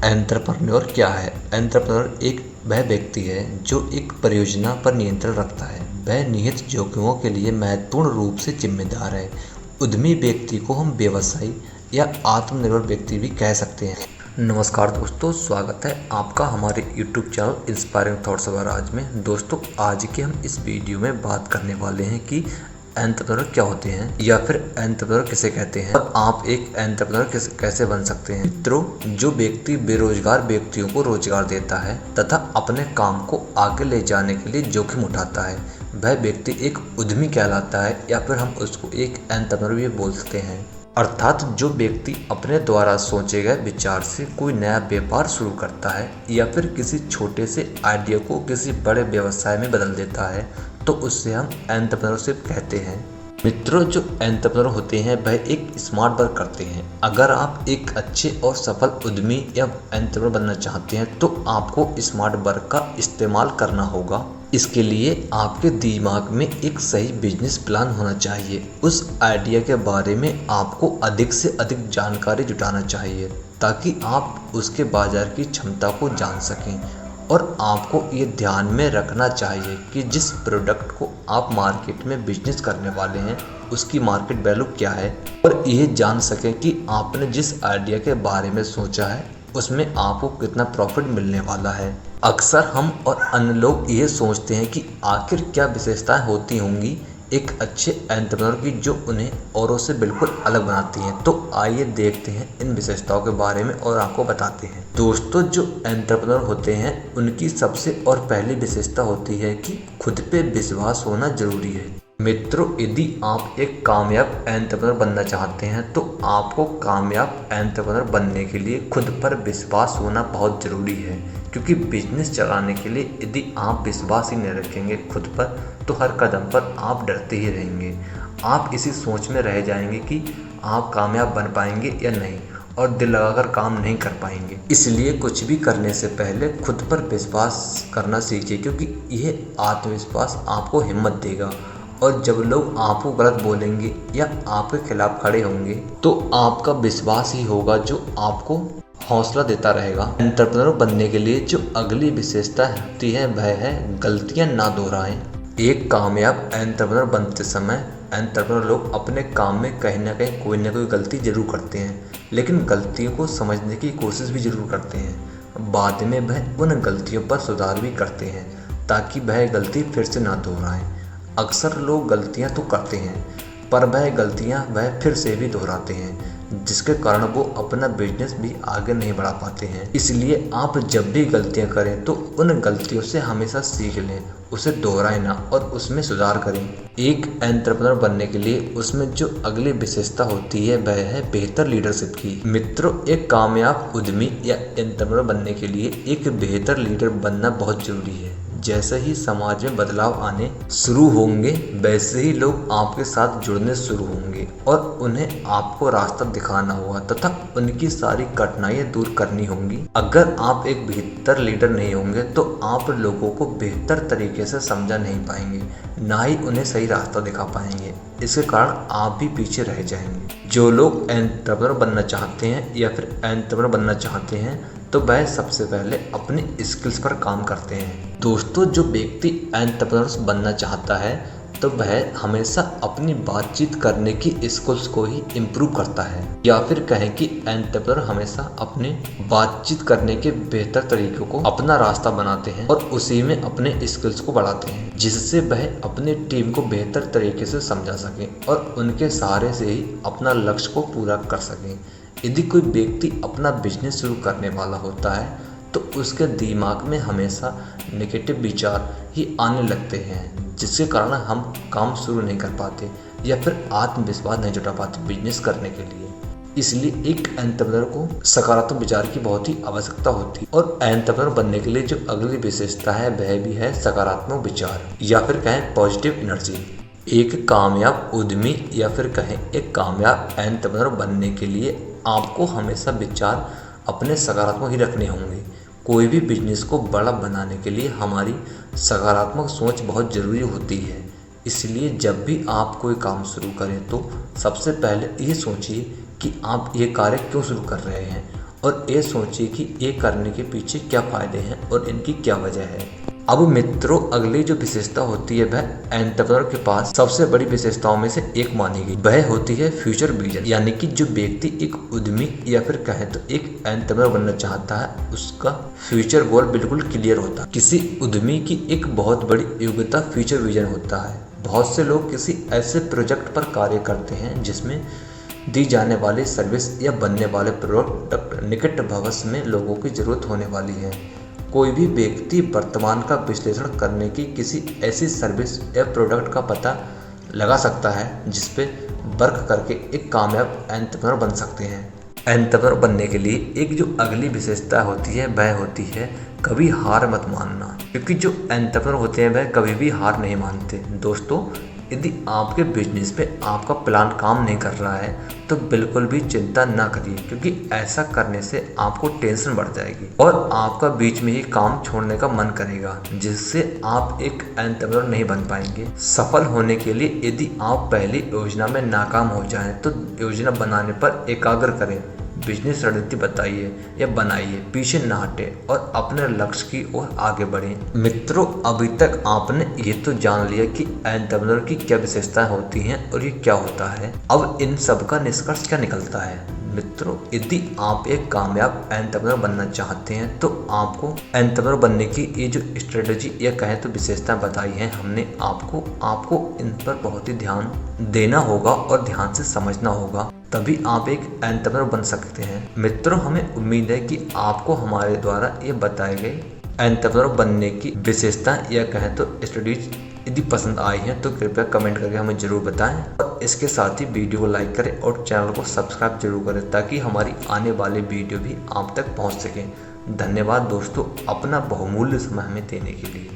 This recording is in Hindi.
एंटरप्रेन्योर क्या है? एंटरप्रेन्योर एक वह व्यक्ति है जो एक परियोजना पर नियंत्रण रखता है। वह निहित जोखिमों के लिए महत्वपूर्ण रूप से जिम्मेदार है। उद्यमी व्यक्ति को हम व्यवसायी या आत्मनिर्भर व्यक्ति भी कह सकते हैं। नमस्कार दोस्तों, स्वागत है आपका हमारे YouTube channel inspiring thoughts of Raj में। दोस्तों, आज के हम इस वीडियो में बात करने वाले हैं कि एंटरप्रेन्योर क्या होते हैं या फिर एंटरप्रेन्योर किसे कहते हैं और आप एक एंटरप्रेन्योर कैसे बन सकते हैं। मित्रों, जो व्यक्ति बेरोजगार व्यक्तियों को रोजगार देता है तथा अपने काम को आगे ले जाने के लिए जोखिम उठाता है, वह व्यक्ति एक उद्यमी कहलाता है या फिर हम उसको एक एंटरप्रेन्योर भी बोल सकते हैं। अर्थात जो व्यक्ति अपने द्वारा सोचे गए विचार से कोई नया व्यापार शुरू करता है या फिर किसी छोटे से आइडिया को किसी बड़े व्यवसाय में बदल देता है, तो उससे हम एंटरप्रेन्योरशिप कहते हैं। मित्रों, जो एंटरप्रेन्योर होते हैं वह एक स्मार्ट वर्क करते हैं। अगर आप एक अच्छे और सफल उद्यमी या एंटरप्रेन्योर बनना चाहते हैं तो आपको स्मार्ट वर्क का इस्तेमाल करना होगा। इसके लिए आपके दिमाग में एक सही बिजनेस प्लान होना चाहिए। उस आइडिया के बारे में आपको अधिक से अधिक जानकारी जुटाना चाहिए ताकि आप उसके बाजार की क्षमता को जान सकें। और आपको ये ध्यान में रखना चाहिए कि जिस प्रोडक्ट को आप मार्केट में बिजनेस करने वाले हैं उसकी मार्केट वैल्यू क्या है, और यह जान सकें कि आपने जिस आइडिया के बारे में सोचा है उसमें आपको कितना प्रॉफिट मिलने वाला है। अक्सर हम और अन्य लोग ये सोचते हैं कि आखिर क्या विशेषताएं होती होंगी एक अच्छे एंटरप्रेन्योर की जो उन्हें औरों से बिल्कुल अलग बनाती हैं। तो आइए देखते हैं इन विशेषताओं के बारे में और आपको बताते हैं। दोस्तों, जो एंटरप्रेन्योर होते हैं उनकी सबसे और पहली विशेषता होती है कि खुद पे विश्वास होना जरूरी है। मित्रों, यदि आप एक कामयाब एंटरप्रेन्योर बनना चाहते हैं तो आपको कामयाब एंटरप्रेन्योर बनने के लिए खुद पर विश्वास होना बहुत ज़रूरी है, क्योंकि बिजनेस चलाने के लिए यदि आप विश्वास ही नहीं रखेंगे खुद पर तो हर कदम पर आप डरते ही रहेंगे। आप इसी सोच में रह जाएंगे कि आप कामयाब बन पाएंगे या नहीं और दिल लगाकर काम नहीं कर पाएंगे। इसलिए कुछ भी करने से पहले खुद पर विश्वास करना सीखिए, क्योंकि यह आत्मविश्वास आपको हिम्मत देगा। और जब लोग आपको गलत बोलेंगे या आपके खिलाफ खड़े होंगे तो आपका विश्वास ही होगा जो आपको हौसला देता रहेगा। एंटरप्रेन्योर बनने के लिए जो अगली विशेषता होती है वह है गलतियां ना दोहराएं। एक कामयाब एंटरप्रेन्योर बनते समय एंटरप्रेन्योर लोग अपने काम में कहीं ना कहीं कोई ना कोई गलती जरूर करते हैं, लेकिन गलतियों को समझने की कोशिश भी जरूर करते हैं। बाद में वह उन गलतियों पर सुधार भी करते हैं ताकि वह गलती फिर से ना दोहराएं। अक्सर लोग गलतियां तो करते हैं पर वह गलतियां वह फिर से भी दोहराते हैं, जिसके कारण वो अपना बिजनेस भी आगे नहीं बढ़ा पाते हैं। इसलिए आप जब भी गलतियां करें तो उन गलतियों से हमेशा सीख लें, उसे दोहराएं ना और उसमें सुधार करें। एक एंटरप्रेन्योर बनने के लिए उसमें जो अगली विशेषता होती है वह है बेहतर लीडरशिप की। मित्रों, एक कामयाब उद्यमी या एंटरप्रेन्योर बनने के लिए एक बेहतर लीडर बनना बहुत जरूरी है। जैसे ही समाज में बदलाव आने शुरू होंगे वैसे ही लोग आपके साथ जुड़ने शुरू होंगे और उन्हें आपको रास्ता दिखाना होगा तथा उनकी सारी कठिनाइयां दूर करनी होंगी। अगर आप एक बेहतर लीडर नहीं होंगे तो आप लोगों को बेहतर तरीके से समझा नहीं पाएंगे, ना ही उन्हें सही रास्ता दिखा पाएंगे। इसके कारण आप भी पीछे रह जाएंगे। जो लोग एंटरप्रेन्योर बनना चाहते हैं या फिर एंटरप्रेन्योर बनना चाहते हैं तो वह सबसे पहले अपनी स्किल्स पर काम करते हैं। दोस्तों, जो व्यक्ति एंटरप्रेन्योर बनना चाहता है तो वह हमेशा अपनी बातचीत करने की स्किल्स को ही इम्प्रूव करता है, या फिर कहें कि एंटरप्रेन्योर हमेशा अपने बातचीत करने के बेहतर तरीकों को अपना रास्ता बनाते हैं और उसी में अपने स्किल्स को बढ़ाते हैं, जिससे वह अपनी टीम को बेहतर तरीके से समझा सकें और उनके सहारे से ही अपना लक्ष्य को पूरा कर सकें। यदि कोई व्यक्ति अपना बिजनेस शुरू करने वाला होता है तो उसके दिमाग में हमेशा नेगेटिव विचार ही आने लगते हैं, जिसके कारण हम काम शुरू नहीं कर पाते या फिर आत्मविश्वास नहीं जुटा पाते बिजनेस करने के लिए। इसलिए एक एंटरप्रेन्योर को सकारात्मक विचार की बहुत ही आवश्यकता होती है। और एंटरप्रेन्योर बनने के लिए जो अगली विशेषता है वह भी है सकारात्मक विचार या फिर कहें पॉजिटिव एनर्जी। एक कामयाब उद्यमी या फिर कहें एक कामयाब एंटरप्रेन्योर बनने के लिए आपको हमेशा विचार अपने सकारात्मक ही रखने होंगे। कोई भी बिजनेस को बड़ा बनाने के लिए हमारी सकारात्मक सोच बहुत ज़रूरी होती है। इसलिए जब भी आप कोई काम शुरू करें तो सबसे पहले ये सोचिए कि आप ये कार्य क्यों शुरू कर रहे हैं और ये सोचिए कि ये करने के पीछे क्या फायदे हैं और इनकी क्या वजह है। अब मित्रों, अगली जो विशेषता होती है वह एंटरप्रेन्योर के पास सबसे बड़ी विशेषताओं में से एक मानी गई। वह होती है फ्यूचर विजन, यानी कि जो व्यक्ति एक उद्यमी या फिर कहें तो एक एंटरप्रेन्योर बनना चाहता है, उसका फ्यूचर गोल बिल्कुल क्लियर होता है। किसी उद्यमी की एक बहुत बड़ी योग्यता फ्यूचर विजन होता है। बहुत से लोग किसी ऐसे प्रोजेक्ट पर कार्य करते हैं जिसमें दी जाने वाली सर्विस या बनने वाले प्रोडक्ट निकट भविष्य में लोगों की जरूरत होने वाली है। कोई भी व्यक्ति वर्तमान का विश्लेषण करने की किसी ऐसी सर्विस या प्रोडक्ट का पता लगा सकता है जिस पे वर्क करके एक कामयाब एंटरप्रेन्योर बन सकते हैं। एंटरप्रेन्योर बनने के लिए एक जो अगली विशेषता होती है वह होती है कभी हार मत मानना, क्योंकि जो एंटरप्रेन्योर होते हैं वह कभी भी हार नहीं मानते। दोस्तों, यदि आपके बिजनेस पे आपका प्लान काम नहीं कर रहा है तो बिल्कुल भी चिंता ना करिए, क्योंकि ऐसा करने से आपको टेंशन बढ़ जाएगी और आपका बीच में ही काम छोड़ने का मन करेगा, जिससे आप एक एंटरप्रेन्योर नहीं बन पाएंगे। सफल होने के लिए यदि आप पहली योजना में नाकाम हो जाएं तो योजना बनाने पर एकाग्र करें, बिजनेस रणनीति बताइए या बनाइए, पीछे ना हटे और अपने लक्ष्य की ओर आगे बढ़ें। मित्रों, अभी तक आपने ये तो जान लिया कि एंटरप्रेन्योर की क्या विशेषताएं होती हैं और ये क्या होता है। अब इन सब का निष्कर्ष क्या निकलता है? मित्रों, यदि आप एक कामयाब एंटरप्रेन्योर बनना चाहते हैं तो आपको एंटरप्रेन्योर बनने की ये जो स्ट्रेटजी या कहें तो विशेषताएं बताई हैं हमने, आपको इन पर बहुत ही ध्यान देना होगा और ध्यान से समझना होगा, तभी आप एक एंटरप्रेन्योर बन सकते हैं। मित्रों, हमें उम्मीद है कि आपको हमारे द्वारा ये बताए गए एंटरप्रेन्योर बनने की विशेषताएं या कहें तो स्टडीज यदि पसंद आई हैं तो कृपया कमेंट करके हमें जरूर बताएं और इसके साथ ही वीडियो को लाइक करें और चैनल को सब्सक्राइब जरूर करें ताकि हमारी आने वाली वीडियो भी आप तक पहुंच सकें। धन्यवाद दोस्तों, अपना बहुमूल्य समय हमें देने के लिए।